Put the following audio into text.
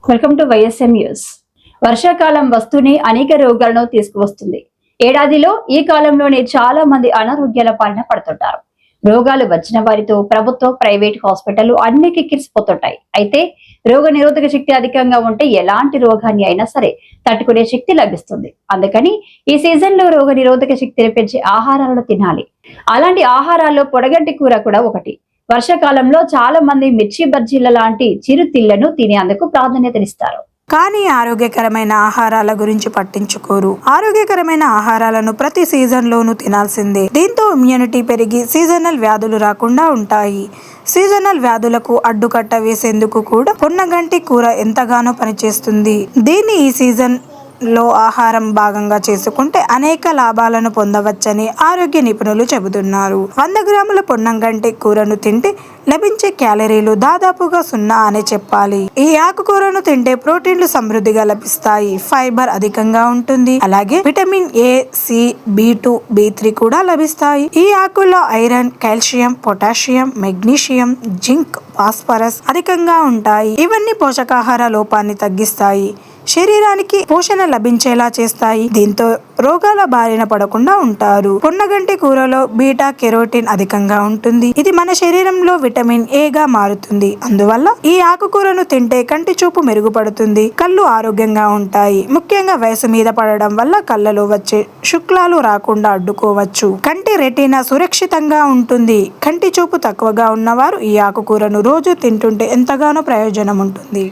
Welcome to YSM news. వర్షాకాలం వస్తూనే అనేక రోగాలను తీసుకువస్తుంది. ఏడాదిలో ఈ కాలంలోనే చాలా మంది అనారోగ్యాల పాలన పడుతుంటారు. రోగాలు వచ్చిన వారితో ప్రభుత్వ, ప్రైవేట్ హాస్పిటల్ అన్ని కిక్కిరిసిపోతుంటాయి. అయితే రోగ నిరోధక శక్తి అధికంగా ఉంటే ఎలాంటి రోగాన్ని అయినా సరే తట్టుకునే శక్తి లభిస్తుంది. అందుకని ఈ సీజన్ లో రోగ నిరోధక శక్తిని పెంచే ఆహారాలను తినాలి. అలాంటి ఆహారాల్లో పొడగంటి కూర కూడా ఒకటి. వర్షాకాలంలో చాలా మంది మిర్చి బజ్జీల లాంటి చిరుతిళ్లను తినేందుకు ప్రాధాన్యతనిస్తారు. కానీ ఆరోగ్యకరమైన ఆహారాల గురించి పట్టించుకోరు. ఆరోగ్యకరమైన ఆహారాలను ప్రతి సీజన్లోనూ తినాల్సిందే. దీంతో ఇమ్యూనిటీ పెరిగి సీజనల్ వ్యాధులు రాకుండా ఉంటాయి. సీజనల్ వ్యాధులకు అడ్డుకట్ట వేసేందుకు కూడా పొన్నగంటి కూర ఎంతగానో పనిచేస్తుంది. దీన్ని ఈ సీజన్ లో ఆహారం భాగంగా చేసుకుంటే అనేక లాభాలను పొందవచ్చని ఆరోగ్య నిపుణులు చెబుతున్నారు. 100 గ్రాముల పొన్నంగంటి కూరను తింటే లభించే క్యాలరీలు దాదాపుగా 0 అనే చెప్పాలి. ఈ ఆకుకూరను తింటే ప్రోటీన్లు సమృద్ధిగా లభిస్తాయి. ఫైబర్ అధికంగా ఉంటుంది. అలాగే vitamin A, C, B2, B3 కూడా లభిస్తాయి. ఈ ఆకుల్లో iron, calcium, potassium, magnesium, zinc, phosphorus అధికంగా ఉంటాయి. ఇవన్నీ పోషకాహార లోపాన్ని తగ్గిస్తాయి, శరీరానికి పోషణ లభించేలా చేస్తాయి. దీంతో రోగాల బారిన పడకుండా ఉంటారు. పొన్నగంటి కూరలో బీటా కెరోటిన్ అధికంగా ఉంటుంది. ఇది మన శరీరంలో విటమిన్ ఏ గా మారుతుంది. అందువల్ల ఈ ఆకుకూరను తింటే కంటి చూపు మెరుగుపడుతుంది, కళ్ళు ఆరోగ్యంగా ఉంటాయి. ముఖ్యంగా వయసు మీద పడడం వల్ల కళ్ళలో వచ్చే శుక్లాలు రాకుండా అడ్డుకోవచ్చు. కంటి రెటీనా సురక్షితంగా ఉంటుంది. కంటి చూపు తక్కువగా ఉన్నవారు ఈ ఆకుకూరను రోజు తింటుంటే ఎంతగానో ప్రయోజనం ఉంటుంది.